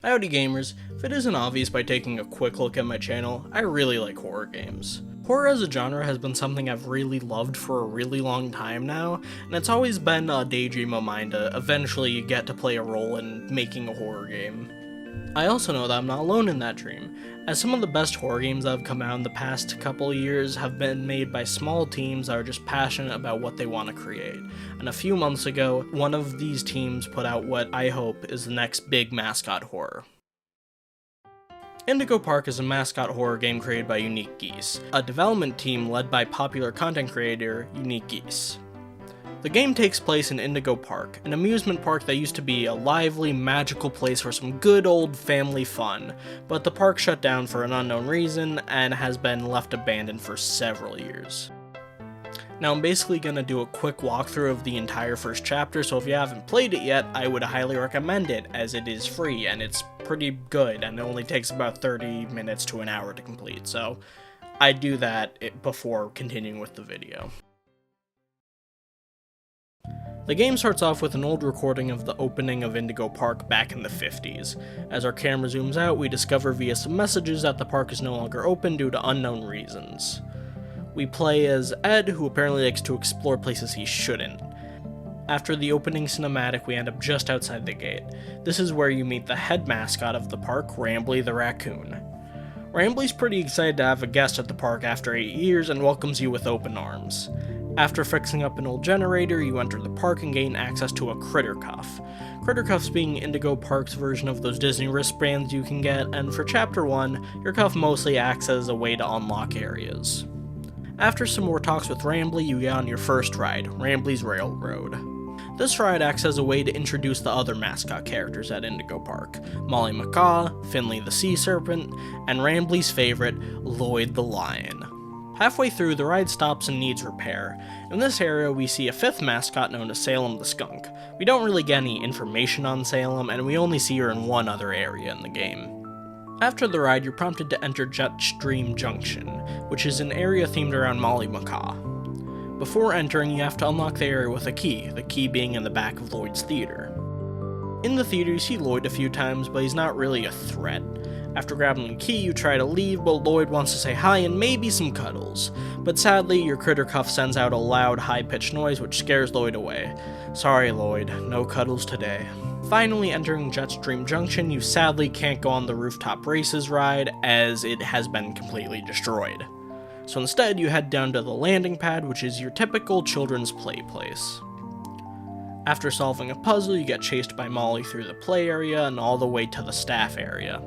Howdy gamers, if it isn't obvious by taking a quick look at my channel, I really like horror games. Horror as a genre has been something I've really loved for a really long time now, and it's always been a daydream of mine to eventually get to play a role in making a horror game. I also know that I'm not alone in that dream, as some of the best horror games that have come out in the past couple of years have been made by small teams that are just passionate about what they want to create. And a few months ago, one of these teams put out what I hope is the next big mascot horror. Indigo Park is a mascot horror game created by UniqueGeese, a development team led by popular content creator UniqueGeese. The game takes place in Indigo Park, an amusement park that used to be a lively, magical place for some good old family fun, but the park shut down for an unknown reason and has been left abandoned for several years. Now I'm basically going to do a quick walkthrough of the entire first chapter, so if you haven't played it yet, I would highly recommend it, as it is free and it's pretty good and it only takes about 30 minutes to an hour to complete, so I'd do that before continuing with the video. The game starts off with an old recording of the opening of Indigo Park back in the 50s. As our camera zooms out, we discover via some messages that the park is no longer open due to unknown reasons. We play as Ed, who apparently likes to explore places he shouldn't. After the opening cinematic, we end up just outside the gate. This is where you meet the head mascot of the park, Ramble the raccoon. Ramble's pretty excited to have a guest at the park after 8 years and welcomes you with open arms. After fixing up an old generator, you enter the park and gain access to a critter cuff. Critter cuffs being Indigo Park's version of those Disney wristbands you can get, and for Chapter 1, your cuff mostly acts as a way to unlock areas. After some more talks with Ramble, you get on your first ride, Ramble's Railroad. This ride acts as a way to introduce the other mascot characters at Indigo Park, Molly Macaw, Finley the Sea Serpent, and Ramble's favorite, Lloyd the Lion. Halfway through, the ride stops and needs repair. In this area, we see a fifth mascot known as Salem the Skunk. We don't really get any information on Salem, and we only see her in one other area in the game. After the ride, you're prompted to enter Jetstream Junction, which is an area themed around Molly Macaw. Before entering, you have to unlock the area with a key, the key being in the back of Lloyd's theater. In the theater, you see Lloyd a few times, but he's not really a threat. After grabbing the key, you try to leave, but Lloyd wants to say hi and maybe some cuddles. But sadly, your critter cuff sends out a loud, high-pitched noise which scares Lloyd away. Sorry Lloyd, no cuddles today. Finally, entering Jetstream Junction, you sadly can't go on the rooftop races ride, as it has been completely destroyed. So instead, you head down to the landing pad, which is your typical children's play place. After solving a puzzle, you get chased by Molly through the play area and all the way to the staff area.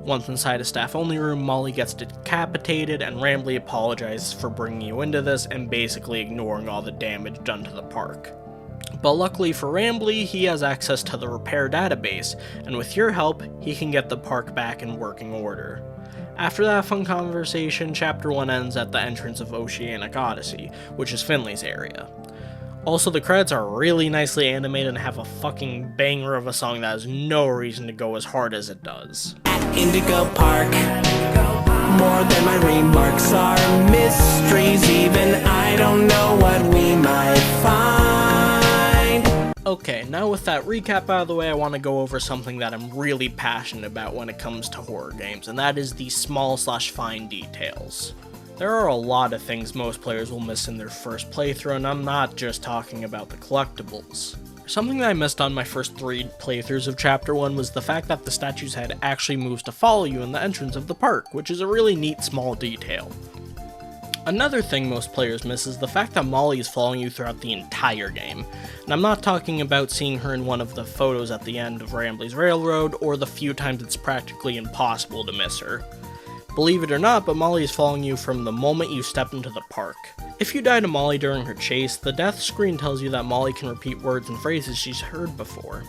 Once inside a staff-only room, Molly gets decapitated, and Ramble apologizes for bringing you into this and basically ignoring all the damage done to the park. But luckily for Ramble, he has access to the repair database, and with your help, he can get the park back in working order. After that fun conversation, Chapter 1 ends at the entrance of Oceanic Odyssey, which is Finley's area. Also, the credits are really nicely animated and have a fucking banger of a song that has no reason to go as hard as it does. At Indigo Park, more than my remarks are mysteries, even I don't know what we might find. Okay, now with that recap out of the way, I want to go over something that I'm really passionate about when it comes to horror games, and that is the small/fine details. There are a lot of things most players will miss in their first playthrough, and I'm not just talking about the collectibles. Something that I missed on my first 3 playthroughs of Chapter 1 was the fact that the statue's head actually moves to follow you in the entrance of the park, which is a really neat small detail. Another thing most players miss is the fact that Molly is following you throughout the entire game, and I'm not talking about seeing her in one of the photos at the end of Ramble's Railroad, or the few times it's practically impossible to miss her. Believe it or not, but Molly is following you from the moment you step into the park. If you die to Molly during her chase, the death screen tells you that Molly can repeat words and phrases she's heard before.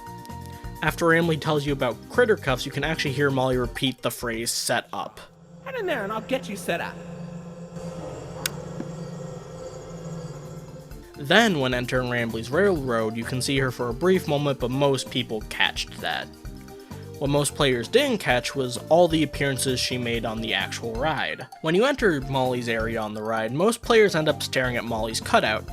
After Ramble tells you about critter cuffs, you can actually hear Molly repeat the phrase, "set up." Head in there and I'll get you set up. Then, when entering Ramble's Railroad, you can see her for a brief moment, but most people catched that. What most players didn't catch was all the appearances she made on the actual ride. When you enter Molly's area on the ride, most players end up staring at Molly's cutout,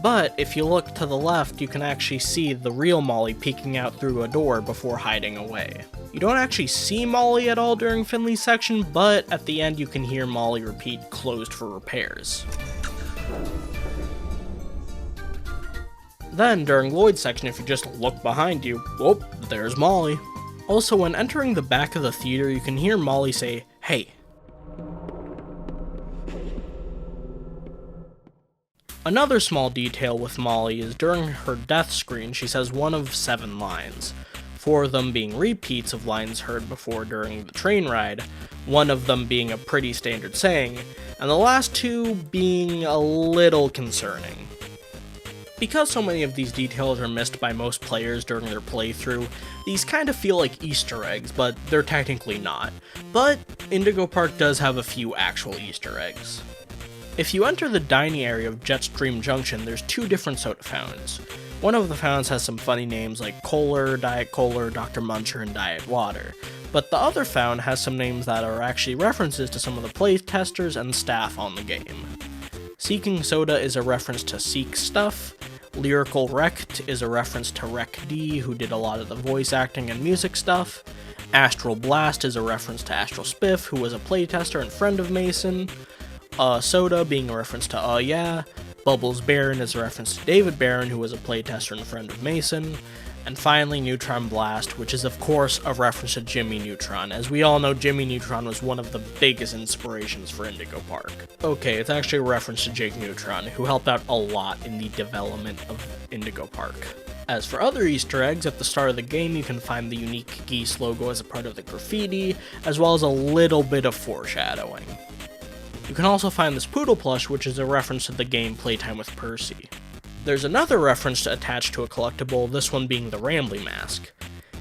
But if you look to the left, you can actually see the real Molly peeking out through a door before hiding away. You don't actually see Molly at all during Finley's section, but at the end you can hear Molly repeat, "closed for repairs." Then, during Lloyd's section, if you just look behind you, whoop, there's Molly. Also, when entering the back of the theater, you can hear Molly say, "Hey." Another small detail with Molly is during her death screen, she says one of 7 lines, 4 of them being repeats of lines heard before during the train ride, one of them being a pretty standard saying, and the last 2 being a little concerning. Because so many of these details are missed by most players during their playthrough, these kind of feel like Easter eggs, but they're technically not. But Indigo Park does have a few actual Easter eggs. If you enter the dining area of Jetstream Junction, there's 2 different soda fountains. One of the fountains has some funny names like Kohler, Diet Kohler, Dr. Muncher, and Diet Water, but the other fountain has some names that are actually references to some of the playtesters and staff on the game. Seeking Soda is a reference to Seek Stuff, Lyrical Wrecked is a reference to Rec D, who did a lot of the voice acting and music stuff, Astral Blast is a reference to Astral Spiff, who was a playtester and friend of Mason, Soda being a reference to Yeah, Bubbles Barron is a reference to David Barron, who was a playtester and friend of Mason, and finally Neutron Blast, which is of course a reference to Jimmy Neutron. As we all know, Jimmy Neutron was one of the biggest inspirations for Indigo Park. Okay, it's actually a reference to Jake Neutron, who helped out a lot in the development of Indigo Park. As for other Easter eggs, at the start of the game you can find the UniqueGeese logo as a part of the graffiti, as well as a little bit of foreshadowing. You can also find this poodle plush, which is a reference to the game Playtime with Percy. There's another reference attached to a collectible, this one being the Rambly mask.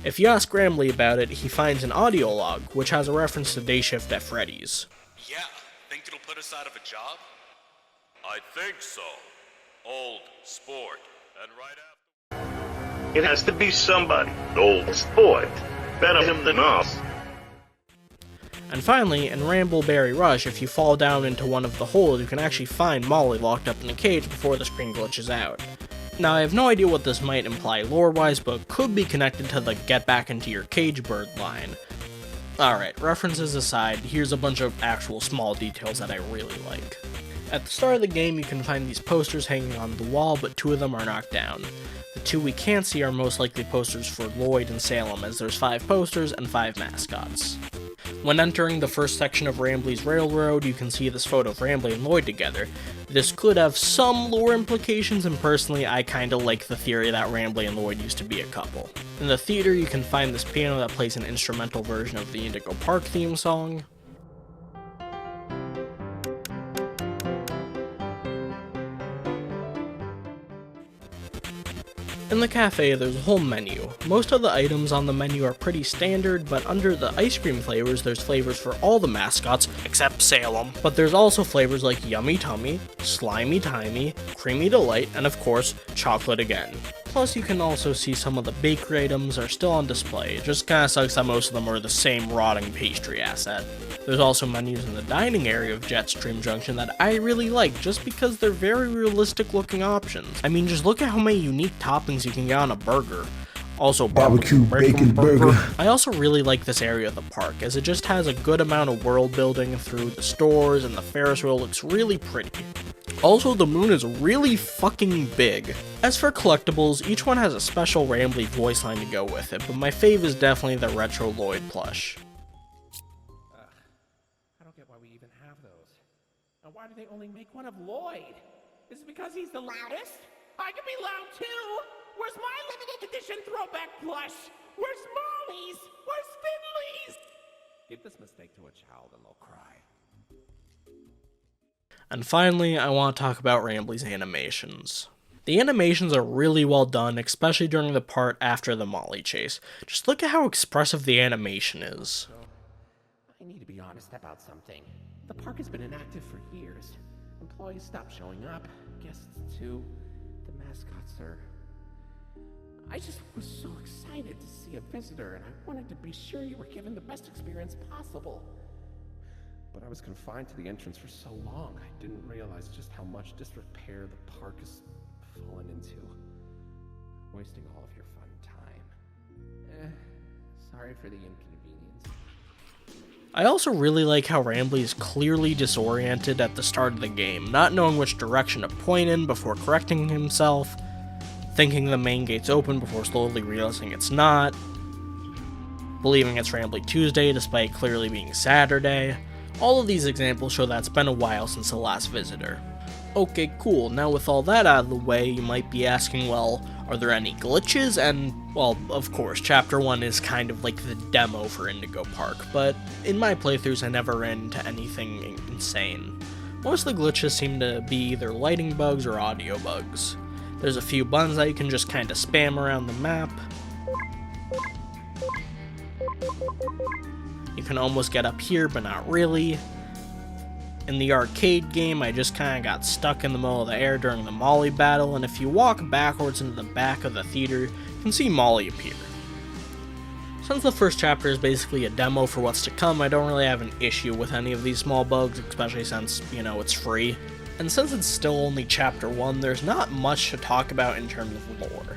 If you ask Rambly about it, he finds an audio log, which has a reference to Day Shift at Freddy's. Yeah, think it'll put us out of a job? I think so. Old sport. And right after... It has to be somebody, old sport, better him than us. And finally, in Rambleberry Rush, if you fall down into one of the holes, you can actually find Molly locked up in a cage before the screen glitches out. Now, I have no idea what this might imply lore-wise, but could be connected to the "get back into your cage bird" line. Alright, references aside, here's a bunch of actual small details that I really like. At the start of the game, you can find these posters hanging on the wall, but 2 of them are knocked down. The 2 we can't see are most likely posters for Lloyd and Salem, as there's 5 posters and 5 mascots. When entering the first section of Rambly's Railroad, you can see this photo of Rambly and Lloyd together. This could have some lore implications, and personally I kinda like the theory that Rambly and Lloyd used to be a couple. In the theater, you can find this piano that plays an instrumental version of the Indigo Park theme song. In the cafe, there's a whole menu. Most of the items on the menu are pretty standard, but under the ice cream flavors, there's flavors for all the mascots, except Salem. But there's also flavors like Yummy Tummy, Slimy Timey, Creamy Delight, and of course, Chocolate Again. Plus, you can also see some of the bakery items are still on display. It just kinda sucks that most of them are the same rotting pastry asset. There's also menus in the dining area of Jetstream Junction that I really like, just because they're very realistic looking options. I mean, just look at how many unique toppings you can get on a burger. Also, barbecue bacon burger. I also really like this area of the park, as it just has a good amount of world building through the stores, and the Ferris wheel looks really pretty. Also, the moon is really fucking big. As for collectibles, each one has a special Rambly voice line to go with it, but my fave is definitely the Retro Lloyd plush. I don't get why we even have those. And why do they only make one of Lloyd? Is it because he's the loudest? I can be loud too! Where's my limited edition throwback plush? Where's Molly's? Where's Finley's? Give this mistake to a child and they'll cry. And finally, I want to talk about Rambly's animations. The animations are really well done, especially during the part after the Molly chase. Just look at how expressive the animation is. I need to be honest about something. The park has been inactive for years. Employees stopped showing up, guests too. The mascots are... I just was so excited to see a visitor, and I wanted to be sure you were given the best experience possible. But I was confined to the entrance for so long, I didn't realize just how much disrepair the park is fallen into, wasting all of your fun time. Sorry for the inconvenience. I also really like how Ramble is clearly disoriented at the start of the game, not knowing which direction to point in before correcting himself, thinking the main gate's open before slowly realizing it's not, believing it's Rambley Tuesday despite clearly being Saturday. All of these examples show that it's been a while since the last visitor. Okay, cool, now with all that out of the way, you might be asking, well, are there any glitches? And, well, of course, Chapter 1 is kind of like the demo for Indigo Park, but in my playthroughs I never ran into anything insane. Most of the glitches seem to be either lighting bugs or audio bugs. There's a few buttons that you can just kinda spam around the map. You can almost get up here, but not really. In the arcade game, I just kinda got stuck in the middle of the air during the Molly battle, and if you walk backwards into the back of the theater, you can see Molly appear. Since the first chapter is basically a demo for what's to come, I don't really have an issue with any of these small bugs, especially since, it's free. And since it's still only Chapter 1, there's not much to talk about in terms of lore.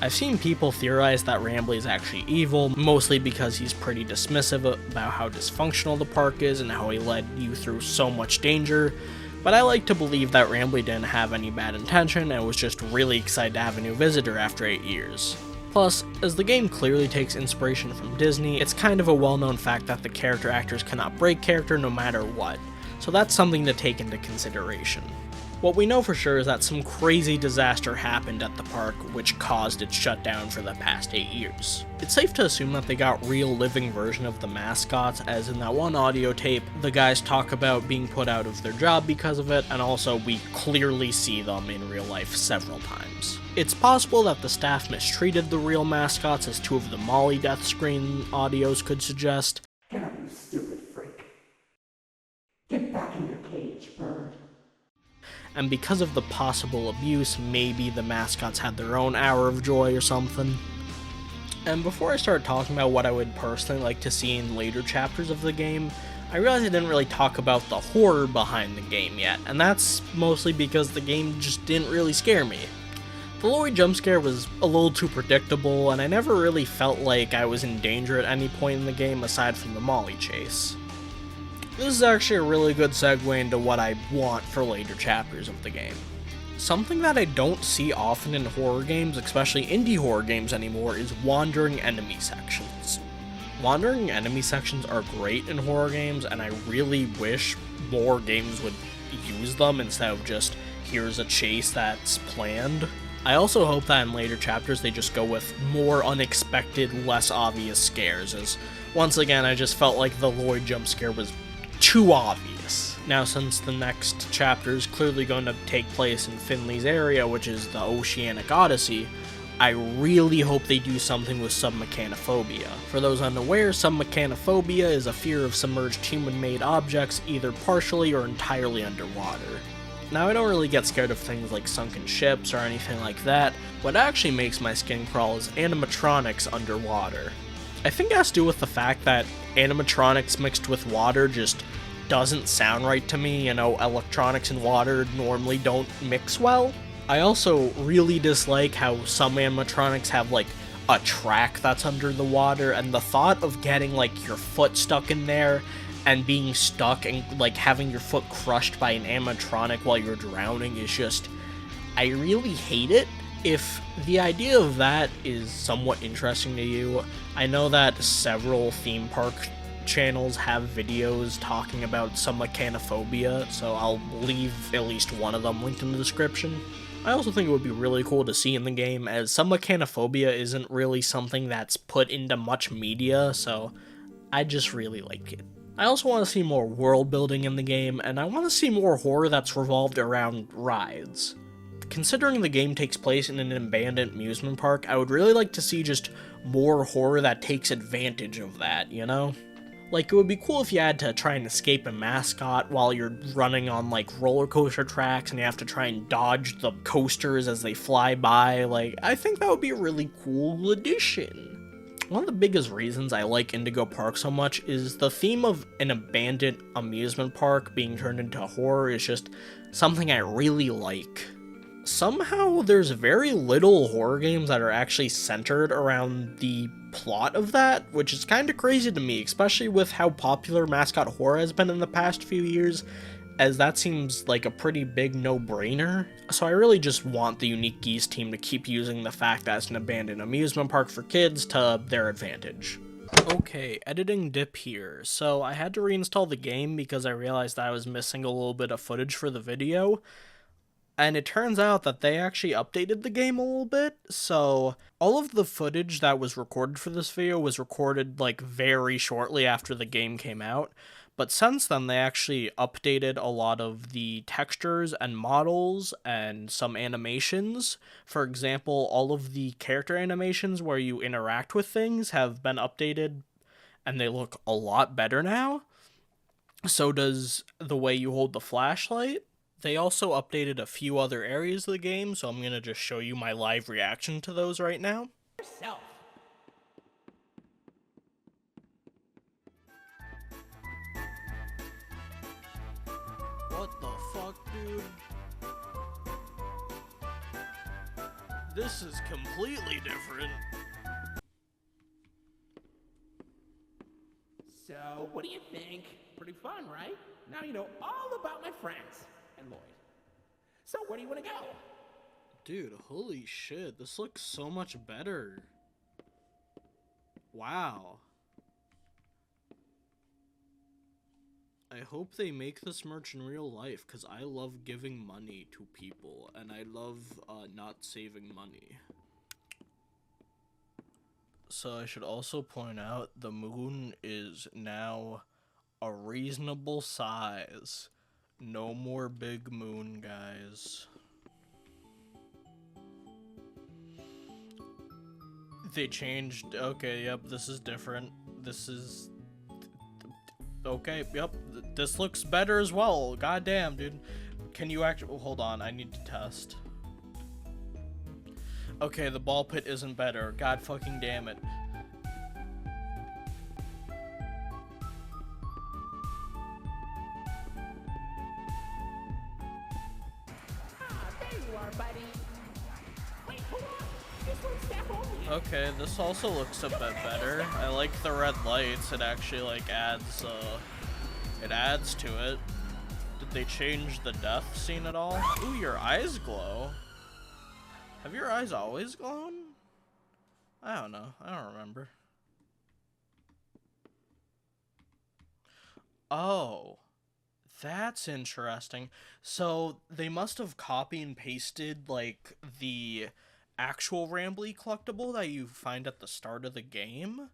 I've seen people theorize that Rambley is actually evil, mostly because he's pretty dismissive about how dysfunctional the park is and how he led you through so much danger, but I like to believe that Rambley didn't have any bad intention and was just really excited to have a new visitor after 8 years. Plus, as the game clearly takes inspiration from Disney, it's kind of a well-known fact that the character actors cannot break character no matter what, so that's something to take into consideration. What we know for sure is that some crazy disaster happened at the park which caused its shutdown for the past 8 years. It's safe to assume that they got real living version of the mascots, as in that one audio tape, the guys talk about being put out of their job because of it, and also we clearly see them in real life several times. It's possible that the staff mistreated the real mascots, as 2 of the Molly death screen audios could suggest. Get up, you stupid freak. Get back in your cage, bird. And because of the possible abuse, maybe the mascots had their own hour of joy or something. And before I start talking about what I would personally like to see in later chapters of the game, I realized I didn't really talk about the horror behind the game yet, and that's mostly because the game just didn't really scare me. The Lloyd jump scare was a little too predictable, and I never really felt like I was in danger at any point in the game aside from the Molly chase. This is actually a really good segue into what I want for later chapters of the game. Something that I don't see often in horror games, especially indie horror games anymore, is wandering enemy sections. Wandering enemy sections are great in horror games, and I really wish more games would use them instead of just, here's a chase that's planned. I also hope that in later chapters they just go with more unexpected, less obvious scares, as once again I just felt like the Lloyd jump scare was too obvious. Now, since the next chapter is clearly going to take place in Finley's area, which is the Oceanic Odyssey, I really hope they do something with submechanophobia. For those unaware, submechanophobia is a fear of submerged human-made objects either partially or entirely underwater. Now, I don't really get scared of things like sunken ships or anything like that. What actually makes my skin crawl is animatronics underwater. I think it has to do with the fact that animatronics mixed with water just doesn't sound right to me. Electronics and water normally don't mix well. I also really dislike how some animatronics have like a track that's under the water, and the thought of getting like your foot stuck in there and being stuck and like having your foot crushed by an animatronic while you're drowning is just, I really hate it. If the idea of that is somewhat interesting to you, I know that several theme park channels have videos talking about submechanophobia, so I'll leave at least one of them linked in the description. I also think it would be really cool to see in the game, as submechanophobia isn't really something that's put into much media, so I just really like it. I also want to see more world building in the game, and I want to see more horror that's revolved around rides. Considering the game takes place in an abandoned amusement park, I would really like to see just more horror that takes advantage of that, Like, it would be cool if you had to try and escape a mascot while you're running on, like, roller coaster tracks and you have to try and dodge the coasters as they fly by. Like, I think that would be a really cool addition. One of the biggest reasons I like Indigo Park so much is the theme of an abandoned amusement park being turned into horror is just something I really like. somehow there's very little horror games that are actually centered around the plot of that, which is kind of crazy to me, especially with how popular mascot horror has been in the past few years, as that seems like a pretty big no-brainer. So I really just want the UniqueGeese team to keep using the fact that it's an abandoned amusement park for kids to their advantage. Okay, editing dip here. So I had to reinstall the game because I realized that I was missing a little bit of footage for the video. And it turns out that they actually updated the game a little bit, so all of the footage that was recorded for this video was recorded like very shortly after the game came out, but since then they actually updated a lot of the textures and models and some animations. For example, all of the character animations where you interact with things have been updated and they look a lot better now. So does the way you hold the flashlight. They also updated a few other areas of the game, so I'm going to just show you my live reaction to those right now. Yourself. What the fuck, dude? This is completely different. So, what do you think? Pretty fun, right? Now you know all about my friends. And Lloyd. So, where do you want to go? Dude, holy shit, this looks so much better. Wow. I hope they make this merch in real life, because I love giving money to people, and I love not saving money. So I should also point out, the moon is now a reasonable size. No more big moon, guys. They changed. Okay, yep, this is different. This is... Okay, yep, this looks better as well. Goddamn, dude. Can you actually... Hold on, I need to test. Okay, the ball pit isn't better. God fucking damn it. Okay, this also looks a bit better. I like the red lights. It actually like adds to it. Did they change the death scene at all? Ooh, your eyes glow. Have your eyes always glown? I don't know. I don't remember. Oh, that's interesting. So they must have copy and pasted like the actual Rambly collectible that you find at the start of the game.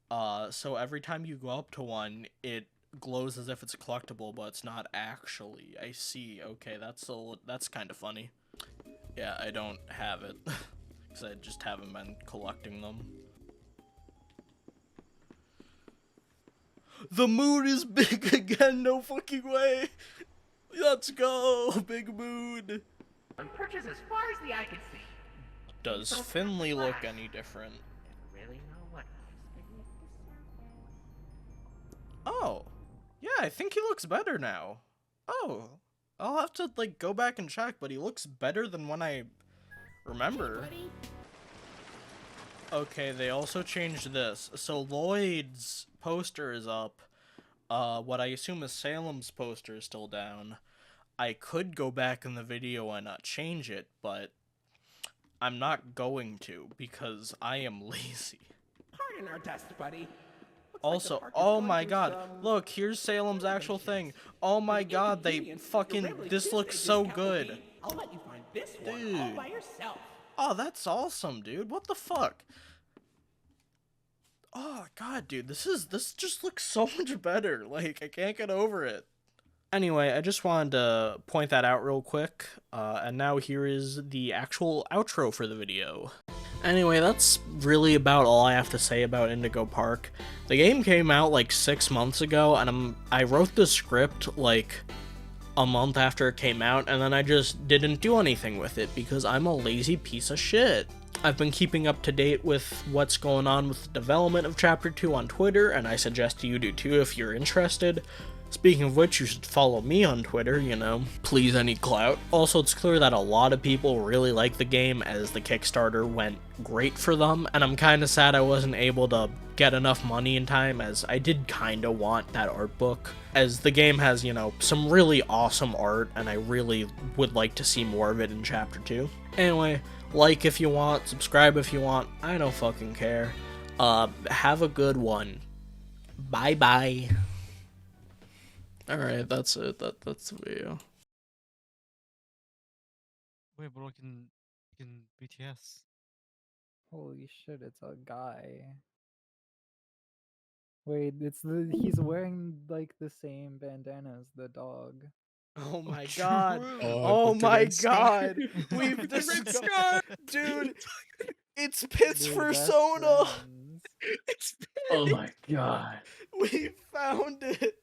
So every time you go up to one, it glows as if it's collectible, but it's not actually. I see. Okay, that's kind of funny. Yeah, I don't have it because I just haven't been collecting them. The moon is big again. No fucking way. Let's go, big moon. Perches as far as the eye can see. Does Finley look any different? Really know what? Oh, yeah, I think he looks better now. Oh, I'll have to like go back and check, but he looks better than when I remember. Okay, they also changed this. So Lloyd's poster is up. What I assume is Salem's poster is still down. I could go back in the video and change it, but I'm not going to because I am lazy. Pardon our dust, buddy. Also, oh my god, look, here's Salem's actual thing. Oh my god, they fucking, this looks so good. I'll let you find this one all by yourself. Oh, that's awesome, dude. What the fuck? Oh god, dude, this just looks so much better. Like, I can't get over it. Anyway, I just wanted to point that out real quick, and now here is the actual outro for the video. Anyway, that's really about all I have to say about Indigo Park. The game came out like 6 months ago, and I wrote the script like a month after it came out, and then I just didn't do anything with it because I'm a lazy piece of shit. I've been keeping up to date with what's going on with the development of Chapter 2 on Twitter, and I suggest you do too if you're interested. Speaking of which, you should follow me on Twitter, you know, please any clout. Also, it's clear that a lot of people really like the game, as the Kickstarter went great for them, and I'm kinda sad I wasn't able to get enough money in time, as I did kinda want that art book, as the game has, you know, some really awesome art, and I really would like to see more of it in Chapter 2. Anyway, like if you want, subscribe if you want, I don't fucking care. Have a good one. Bye bye. Alright, that's it. That's the video. Wait, bro, can BTS. Holy shit, it's a guy. Wait, he's wearing like the same bandana as the dog. Oh my god. Oh, Oh with the my red sky. god. We've discovered, dude. It's Pit's Dude, persona. best friends. Oh my god. We found it.